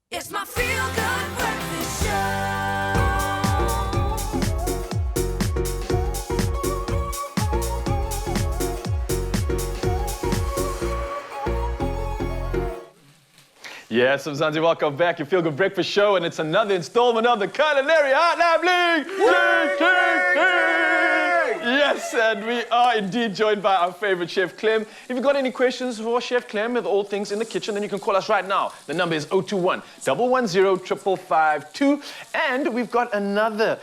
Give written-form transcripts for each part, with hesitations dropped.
It's my feel-good breakfast show. Yes, Mzansi, welcome back. Your Feel Good Breakfast Show, and it's another installment of the Culinary Hotline Bling. Yes, and we are indeed joined by our favorite Chef Clem. If you've got any questions for Chef Clem with all things in the kitchen, then you can call us right now. The number is 021-110-555-2. And we've got another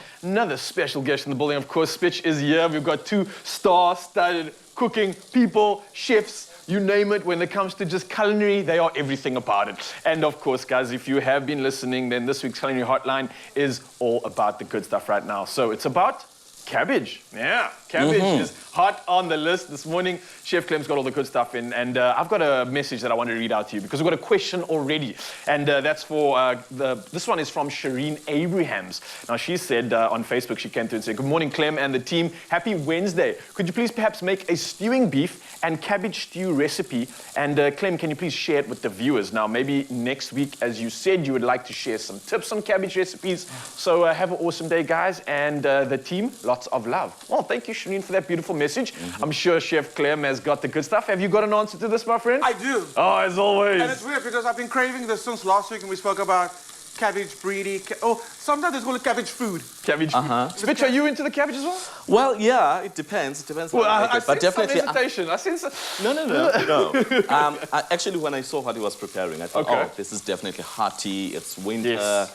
special guest in the building. Of course, Spitch is here. We've got two star-studded cooking people, chefs. You name it, when it comes to just culinary, they are everything about it. And of course, guys, if you have been listening, then this week's Culinary Hotline is all about the good stuff right now. So it's about cabbage. Yeah, cabbage is hot on the list this morning. Chef Clem's got all the good stuff in, and I've got a message that I want to read out to you because we've got a question already, and that's for this one is from Shireen Abrahams. Now she said on Facebook, she came through and said, "Good morning, Clem and the team. Happy Wednesday. Could you please perhaps make a stewing beef and cabbage stew recipe? And Clem, can you please share it with the viewers? Now maybe next week, as you said, you would like to share some tips on cabbage recipes. So have an awesome day, guys, and the team, lots of love." Well, thank you, Shireen, for that beautiful message. I'm sure Chef Clem has got the good stuff. Have you got an answer to this, my friend? I do. Oh, as always. And it's weird because I've been craving this since last week, and we spoke about cabbage breedy. Sometimes they call it cabbage food. Cabbage food. Spitch, are you into the cabbage as well? Well, yeah, it depends. It depends. Well, how you make I it. But sense definitely, some hesitation. I sense no. Actually, when I saw what he was preparing, I thought, oh, this is definitely hearty. It's winter, Yes.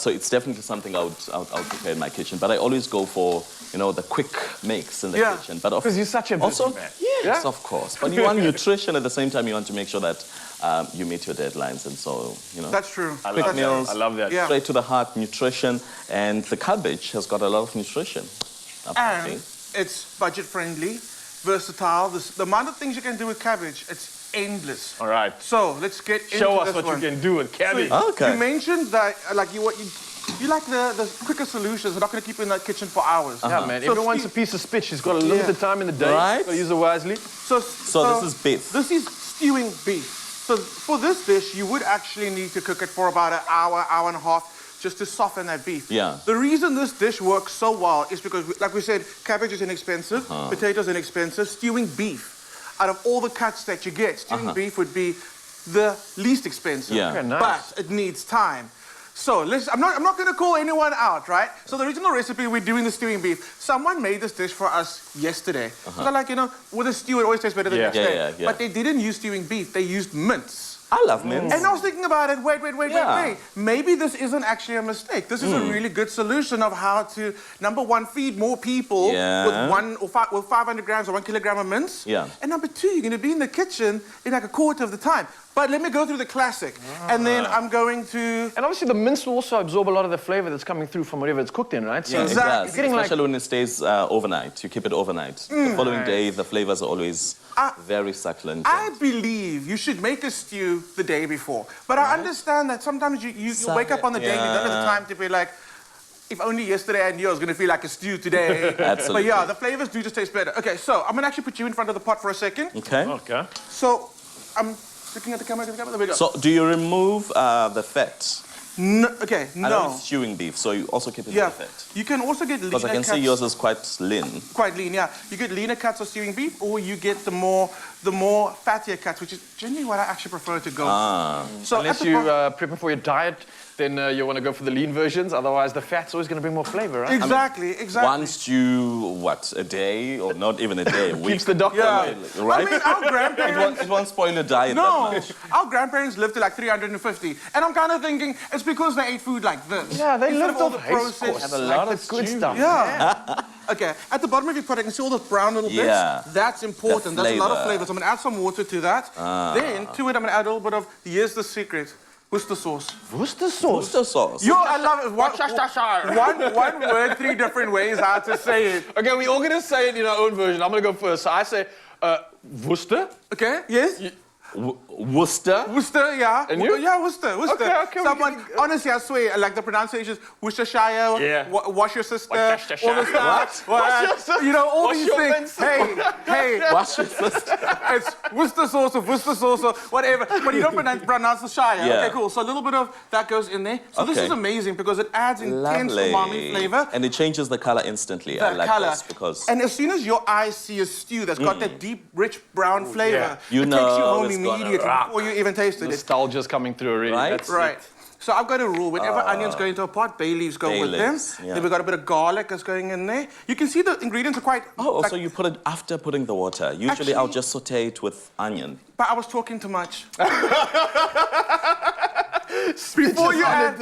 So it's definitely something I would prepare in my kitchen. But I always go for the quick makes in the kitchen. But because you're such a busy man. Yes, of course. But you want nutrition at the same time. You want to make sure that you meet your deadlines, and so That's true. quick meals. I love that. Yeah. Straight to the heart, nutrition, and the cabbage has got a lot of nutrition. And it's budget friendly, versatile. The amount of things you can do with cabbage, it's endless. All right. So let's get into Show us this what one. you can do with cabbage. Okay. You mentioned that you like the quicker solutions. They're not going to keep you in that kitchen for hours. Yeah, man. So Everyone wants a piece of spitch. He's got a limited time in the day. Right. So use it wisely. So this is beef. This is stewing beef. So for this dish, you would actually need to cook it for about an hour, hour and a half, just to soften that beef. Yeah. The reason this dish works so well is because, like we said, cabbage is inexpensive, potatoes inexpensive. Stewing beef, out of all the cuts that you get, stewing beef would be the least expensive. Yeah. Okay, nice. But it needs time. So I'm not going to call anyone out, right? So the original recipe, we're doing the stewing beef. Someone made this dish for us yesterday. So like, with a stew, it always tastes better the next day. Yeah. But they didn't use stewing beef. They used mince. I love mince. And I was thinking about it, wait. Maybe this isn't actually a mistake. This is a really good solution of how to, number one, feed more people with 500 grams or 1 kilogram of mince. Yeah. And number two, you're going to be in the kitchen in like a quarter of the time. But let me go through the classic. And then I'm going to... And obviously the mince will also absorb a lot of the flavor that's coming through from whatever it's cooked in, right? So It Exactly. does. Getting Especially when it stays overnight. You keep it overnight. The following day, the flavors are always very succulent. I believe you should make a stew the day before. But I understand that sometimes you wake up on the day and you don't have the time to be like, if only yesterday I knew I was going to feel like a stew today. Absolutely. But yeah, the flavors do just taste better. Okay, so I'm going to actually put you in front of the pot for a second. Okay. Okay. So I'm looking at the camera. There we go. So do you remove the fat? No, I know no. it's stewing beef, so you also keep it Yeah, with the fat. you can also get leaner Because I can cuts. see yours is quite lean. Quite lean, yeah. You get leaner cuts of stewing beef, or you get the more fattier cuts, which is generally what I actually prefer to go for. So Unless you're prepping for your diet, then you want to go for the lean versions. Otherwise, the fat's always going to bring more flavor, right? Exactly. One stew, a day? Or not even a day, a week? Keeps the doctor Yeah. away. Right? I mean, our grandparents... It won't spoil your diet that No, much. our grandparents lived to like 350. And I'm kind of thinking, it's because they ate food like this. Yeah, they Instead lived of all off the haze processed... Have a lot of good stuff. Yeah. Okay, at the bottom of your pot, I can see all those brown little bits. Yeah. That's important. The That's a lot of flavor. flavor. So I'm going to add some water to that. Then, to it, I'm going to add a little bit of, here's the secret, Worcester sauce. Worcester sauce. Worcester sauce. Yo, I love it. One word, 3 different ways how to say it. Okay, we're all going to say it in our own version. I'm going to go first. So I say Worcester. Okay, yes? Worcester. Worcester, yeah. And you? Yeah, Worcester. Okay, Someone, honestly, I swear, like the pronunciation, Worcestershire, Yeah. wash your sister, Worcestershire. all the stuff. Wash your sister. You know, all Wash these your things. pencil. Hey, Wash your sister. it's Worcester sauce or Worcester sauce or whatever, but you don't pronounce the shire. Yeah. Okay, cool. So a little bit of that goes in there. So this Okay. is amazing because it adds intense umami flavor. And it changes the color instantly. I The like color. this because And as soon as your eyes see a stew that's got that deep, rich brown flavor, yeah. You it takes you know home it's gonna immediately rock. before you even tasted it. Nostalgia's coming through already. Right? That's Right. So I've got a rule. Whenever onions go into a pot, bay leaves go Bay with leaves, them. yeah. Then we've got a bit of garlic that's going in there. You can see the ingredients are quite... oh, like- so you put it after putting the water. Usually I'll just saute it with onion. But I was talking too much. Before you add-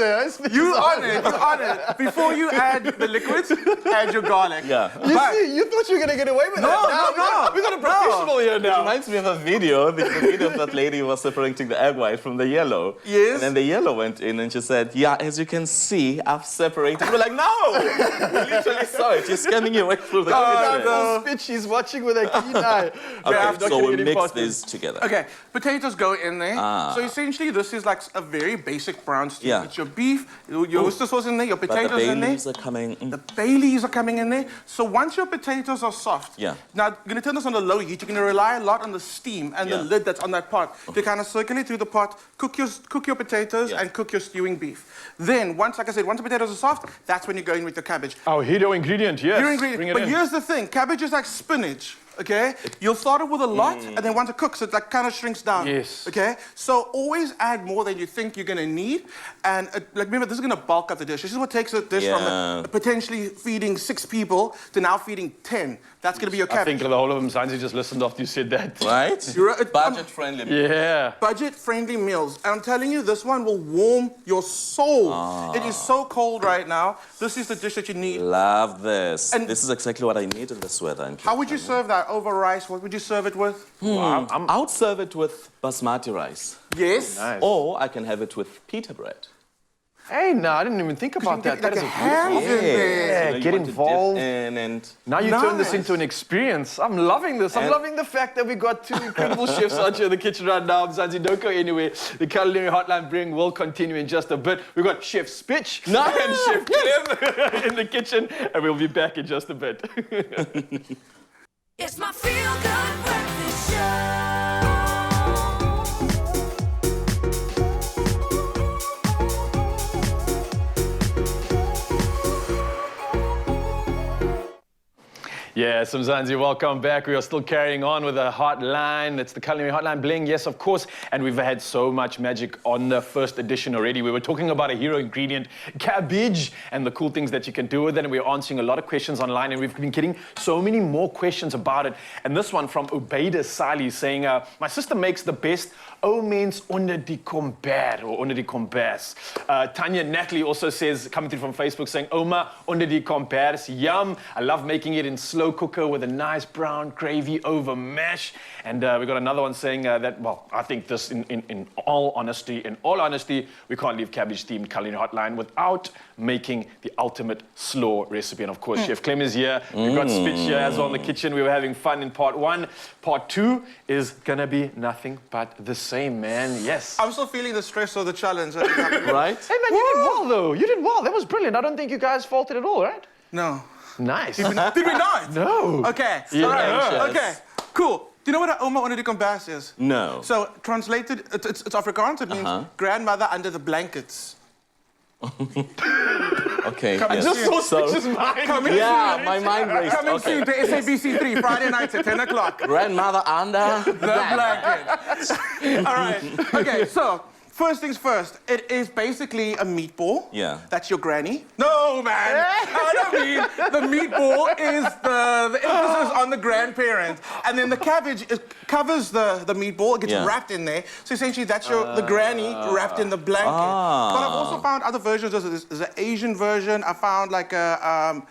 You on it. Before you add the liquids, add your garlic. Yeah. You But- see, you thought you were going to get away with that. no. We got a professional here It now. reminds me of a video. The video of that lady was separating the egg white from the yellow. Yes. And then the yellow went in and she said, yeah, as you can see, I've separated. We're like, no! We literally saw it. You're scanning your way through the kitchen. Full speech, she's watching with a keen eye. Okay, so we mix these together. Okay, potatoes go in there. So essentially, this is like a very basic brown stew. Yeah. It's your beef, your oyster sauce in there, your But the potatoes bay in there. leaves are coming. The bay leaves are coming in there. So once your potatoes are soft, Yeah. now you're going to turn this on the low heat. You're going to rely a lot on the steam and the Yeah. lid that's on that pot to kind of circulate through the pot, cook your potatoes Yeah. and cook your stewing beef. Then, once, like I said, once the potatoes are soft, that's when you go in with your cabbage. Our hero ingredient, yes. Your Bring ingredient. it But in. here's the thing, cabbage is like spinach. Okay, you'll start it with a lot, and then once it cooks, it like kind of shrinks down. Yes. Okay, so always add more than you think you're gonna need, and like remember, this is gonna bulk up the dish. This is what takes a dish from Yeah. potentially feeding 6 people to now feeding 10. That's gonna be your I cabbage. think the whole of them, Sanzi, just listened after you said that. Right? Budget friendly. Yeah. Budget-friendly meals, and I'm telling you, this one will warm your soul. It is so cold right now. This is the dish that you need. Love this. And- this is exactly what I need in this weather. How would you serve that over rice? What would you serve it with? I would serve it with basmati rice. Yes. Nice. Or I can have it with pita bread. Hey, no, I didn't even think about that. That Like is a a ham beautiful. in there. Yeah, You get want to dip involved. in and Now you turn this Nice. into an experience. I'm loving this. I'm And- loving the fact that we got 2 incredible chefs out here in the kitchen right now. Zanzi, don't go anywhere. The Culinary Hotline Bring will continue in just a bit. We've got Chef Spitch and Chef Clem in the kitchen, and we'll be back in just a bit. It's my feel-good breakfast show. Yeah, Mzansi, welcome back. We are still carrying on with the hotline. It's the Culinary Hotline Bling, yes, of course. And we've had so much magic on the first edition already. We were talking about a hero ingredient, cabbage, and the cool things that you can do with it. And we're answering a lot of questions online, and we've been getting so many more questions about it. And this one from Ubaida Sali saying, my sister makes the best omens onder die komber, or onder die kombers. Tanya Natalie also says, coming through from Facebook, saying, Oma onder die kombers, yum. I love making it in slow cooker with a nice brown gravy over mash. And we got another one saying that, well, I think this, in all honesty, we can't leave cabbage-themed culinary hotline without making the ultimate slaw recipe. And of course, Chef Clem is here. We've got Spitch here as well in the kitchen. We were having fun in part 1. Part 2 is gonna be nothing but the same, man. Yes. I'm still feeling the stress of the challenge. right? Hey, man, you did well, though. You did well. That was brilliant. I don't think you guys faulted at all, right? No. Nice. Did we not? No. Okay. Yeah. All right. Yes. Okay. Cool. Do you know what an oma onder die kombers is? No. So translated, it's Afrikaans. It means grandmother under the blankets. Okay. Come yes. Just so So- Spitch's mind. Coming Yeah, soon. my mind raced. Coming Okay. soon to SABC 3, Friday nights at 10 o'clock. Grandmother under the The blanket. All right. Okay, so first things first. It is basically a meatball. Yeah. That's your granny. No, man. I don't mean the meatball is the emphasis on the grandparent. And then the cabbage covers the meatball. It gets Yeah. wrapped in there. So essentially that's the granny wrapped in the blanket. But I've also found other versions. There's an Asian version. I found like a...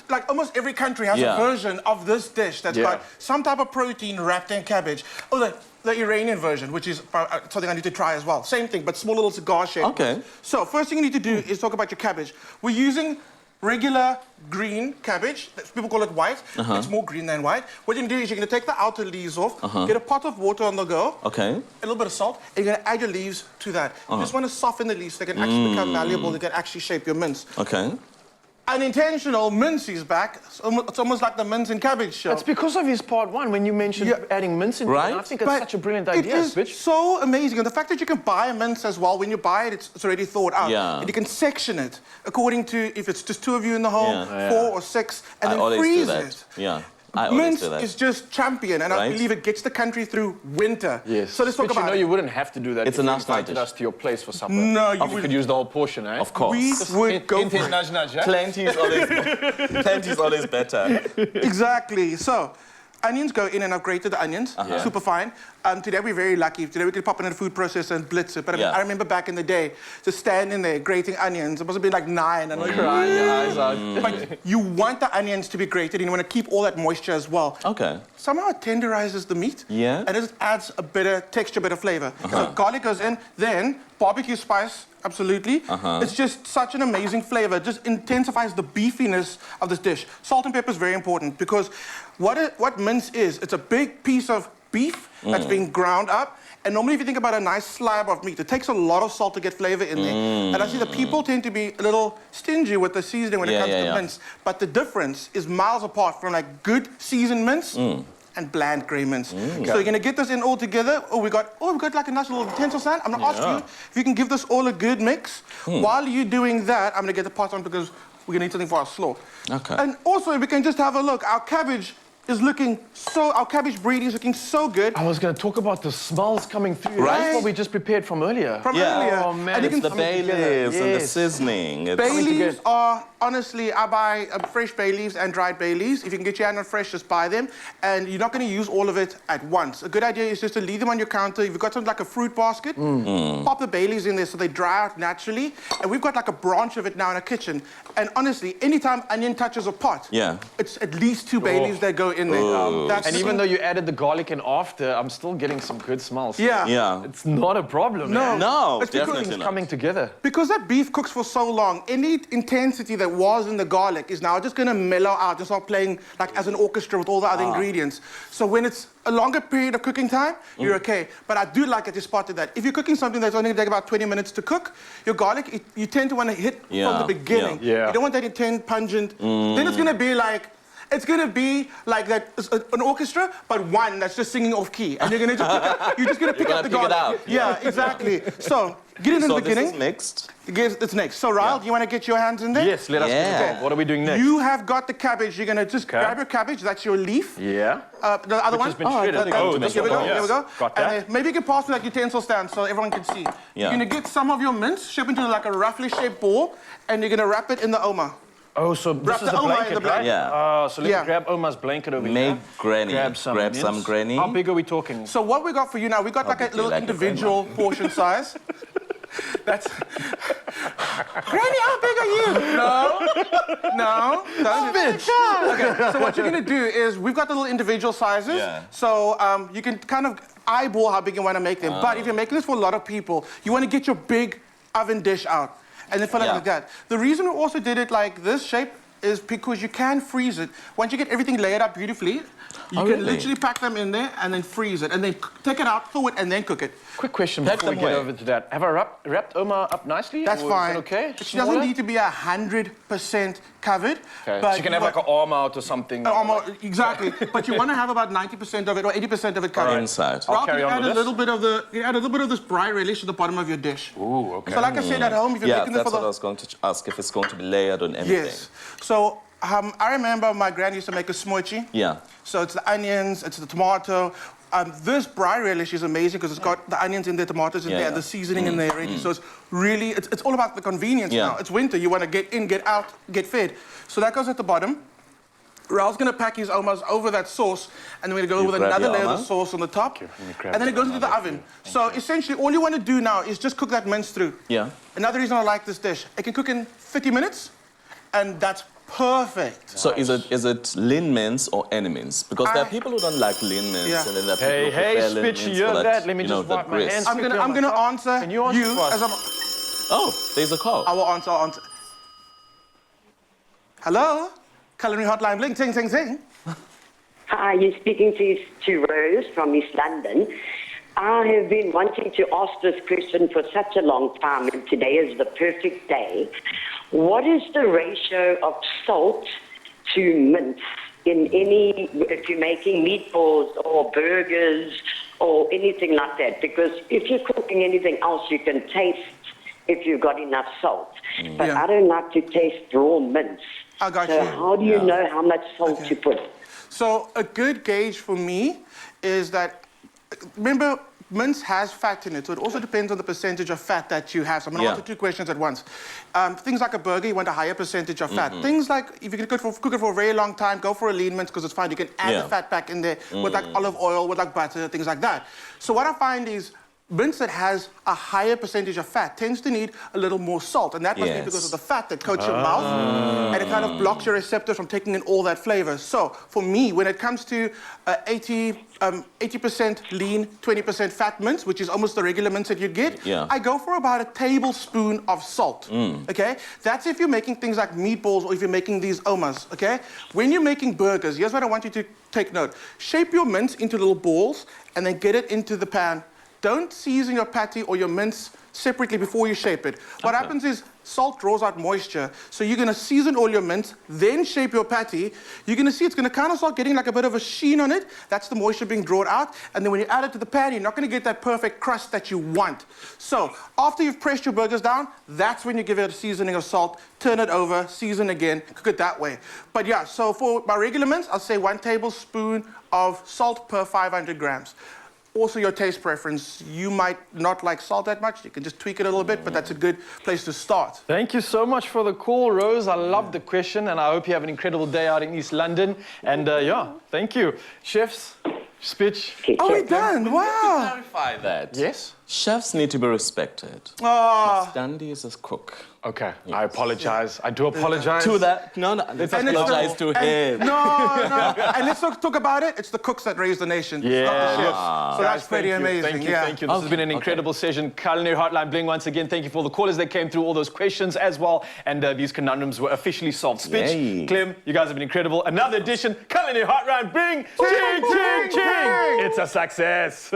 like almost every country has Yeah. a version of this dish that's Yeah. got some type of protein wrapped in cabbage. Oh, the Iranian version, which is something I need to try as well. Same thing, but small little cigar shape. Okay. So first thing you need to do is talk about your cabbage. We're using regular green cabbage. People call it white. It's more green than white. What you're going to do is you're going to take the outer leaves off, get a pot of water on the go, Okay. a little bit of salt, and you're going to add your leaves to that. You just want to soften the leaves so they can actually become malleable. They can actually shape your mince. Okay. Unintentional mince is back. It's almost like the mince and cabbage show. It's because of his part one when you mentioned adding mince in. Right. I think it's But such a brilliant idea, It is Switch. so amazing. And the fact that you can buy a mince as well, when you buy it, it's already thought out. Yeah. And you can section it according to if it's just 2 of you in the home, Yeah. 4 or 6, and I then always freeze do that. it. Yeah. I always Mince do that. is just champion, and I Right. believe it gets the country through winter. Yes. So let's talk Switch, about you know it. you wouldn't have to do that It's if a you national invited dish. us to your place for supper. No, you You would- could use the whole portion, eh? Of course. We would go for it. Nudge, nudge, eh? Plenty is always better. Exactly. So, onions go in, and I've grated the onions, super fine. Today we're very lucky. Today we could pop in a food processor and blitz it. But Yeah. I remember back in the day, just standing there grating onions. It must have been like 9. And Crying your eyes out. But you want the onions to be grated, and you want to keep all that moisture as well. Okay. Somehow it tenderizes the meat. Yeah. And it adds a bit of texture, a bit of flavor. So garlic goes in, then barbecue spice, absolutely. It's just such an amazing flavor. It just intensifies the beefiness of this dish. Salt and pepper is very important because what mince is, it's a big piece of beef that's been ground up. And normally if you think about a nice slab of meat, it takes a lot of salt to get flavor in there. And I see that people tend to be a little stingy with the seasoning when it comes to mince. But the difference is miles apart from like good seasoned mince and bland grey mince. So you're gonna get this in all together. We got like a nice little utensil stand. I'm gonna ask you if you can give this all a good mix. While you're doing that, I'm gonna get the pot on because we're gonna need something for our slaw. Okay. And also, if we can just have a look, our cabbage breed is looking so good. I was going to talk about the smells coming through. Right. That's what we just prepared from earlier. From Yeah. earlier. Oh, man, And you it's can The bay leaves and the Yes. seasoning. It's Bay leaves together. are, honestly, I buy fresh bay leaves and dried bay leaves. If you can get your hand on fresh, just buy them. And you're not going to use all of it at once. A good idea is just to leave them on your counter. If you've got something like a fruit basket, pop the bay leaves in there so they dry out naturally. And we've got like a branch of it now in our kitchen. And honestly, anytime onion touches a pot, it's at least 2 bay leaves that go in there. And even though you added the garlic in after, I'm still getting some good smells. Yeah. It's not a problem. No. man. No, It's because definitely It's not. coming together. Because that beef cooks for so long, any intensity that was in the garlic is now just going to mellow out and start playing like as an orchestra with all the other ingredients. So when it's a longer period of cooking time, you're okay. But I do like that you spotted that. If you're cooking something that's only going to take about 20 minutes to cook, your garlic, you tend to want to hit from the beginning. Yeah. You don't want that intense, pungent. Then it's going to be like... It's gonna be like that, an orchestra, but one that's just singing off key, and you're gonna just you're just gonna pick up the pick it garlic. out. Yeah, exactly. So get it in the So beginning. this is mixed. It's next. So, Ryle, do you want to get your hands in there? Yes, let us Yeah. know. What are we doing next? You have got the cabbage. You're going to just grab your cabbage. That's your leaf. Yeah. The other one? has been shredded. There we go. Yes. There we go. Got And that. maybe you can pass me that utensil stand so everyone can see. You're going to get some of your mince, shape into like a roughly shaped ball, and you're going to wrap it in the oma. Oh, so this Wrap is the the Oma in blanket, the blanket. right? Yeah. So let's grab Oma's blanket over Make here. granny. Grab some onions. granny. How big are we talking? So what we got for you now, we got like a big do little you like the individual portion size. That's... Granny, how big are you? No. Bitch. Okay, so what you're gonna do is, we've got the little individual sizes. Yeah. So you can kind of eyeball how big you want to make them. But if you're making this for a lot of people, you want to get your big oven dish out and then fill it like that. The reason we also did it like this shape is because you can freeze it. Once you get everything layered up beautifully, you can literally pack them in there and then freeze it, and then take it out, thaw it, and then cook it. Quick question Pack before we them get away. over to that. Have I wrapped Oma up nicely? That's or is fine. it okay? She doesn't need to be 100% covered. Okay. But She can have like an arm out or something. Exactly. But you want to have about 90% of it or 80% of it covered. Inside. Ralph, carry you on add with a this. little bit of add a little bit of this dry relish to the bottom of your dish. Ooh, okay. So like I said at home, if you're Yeah, making this that's for what I was going to ask, if it's going to be layered on everything. Yes. So I remember my gran used to make a smoochy. Yeah. So it's the onions, it's the tomato. This braai relish is amazing because it's got the onions in there, tomatoes in there, and the seasoning in there already. So it's really, it's all about the convenience now. It's winter, you want to get in, get out, get fed. So that goes at the bottom. Raul's going to pack his omas over that sauce, and then we're going to go with another layer of the sauce on the top. And then it goes into the oven. So essentially, all you want to do now is just cook that mince through. Yeah. Another reason I like this dish, it can cook in 30 minutes, and that's perfect. So is it lean mince or any mince? Because there are people who don't like lean mince, and then there are people who Hey, prefer lean Spitch, you mince hear for that? Let me just the wipe my grist. hands. I'm gonna answer Can you answer you for us? as I'm... Oh, there's a call. I will answer. Hello? Culinary hotline, bling, ting, ting, ting. Hi, you're speaking to Rose from East London. I have been wanting to ask this question for such a long time, and today is the perfect day. What is the ratio of salt to mince in if you're making meatballs or burgers or anything like that? Because if you're cooking anything else, you can taste if you've got enough salt. But Yeah. I don't like to taste raw mince. I got so you. how do you know how much salt to put? So a good gauge for me is that, remember, mince has fat in it, so it also depends on the percentage of fat that you have. So I'm going to answer two questions at once. Things like a burger, you want a higher percentage of fat. Things like, if you're going to cook it for a very long time, go for a lean mince because it's fine. You can add the fat back in there with like olive oil, with like butter, things like that. So what I find is, mince that has a higher percentage of fat tends to need a little more salt, and that must be because of the fat that coats your mouth, and it kind of blocks your receptors from taking in all that flavor. So for me, when it comes to 80% lean, 20% fat mince, which is almost the regular mince that you'd get, I go for about a tablespoon of salt, okay? That's if you're making things like meatballs or if you're making these omas, okay? When you're making burgers, here's what I want you to take note. Shape your mince into little balls and then get it into the pan. Don't season your patty or your mince separately before you shape it. What happens is salt draws out moisture. So you're going to season all your mince, then shape your patty. You're going to see it's going to kind of start getting like a bit of a sheen on it. That's the moisture being drawn out. And then when you add it to the pan, you're not going to get that perfect crust that you want. So after you've pressed your burgers down, that's when you give it a seasoning of salt, turn it over, season again, cook it that way. But yeah, so for my regular mince, I'll say 1 tablespoon of salt per 500 grams. Also your taste preference. You might not like salt that much. You can just tweak it a little bit, but that's a good place to start. Thank you so much for the call, Rose. I love the question, and I hope you have an incredible day out in East London. And yeah, thank you. Chefs, Spitch. Oh, we're done. Wow. Clarify that. Yes? Chefs need to be respected. Oh. Dandy is a cook. Okay, I apologize. I do apologize. To that, no, let's apologize to him. No. And let's talk about it. It's the cooks that raise the nation, not the chefs. So that's pretty amazing. Thank you, thank you. This has been an incredible session. Culinary Hotline Bling, once again, thank you for all the callers that came through, all those questions as well. And these conundrums were officially solved. Spitch, Clem, you guys have been incredible. Another edition, Culinary Hotline Bling, ching, ching, ching. It's a success.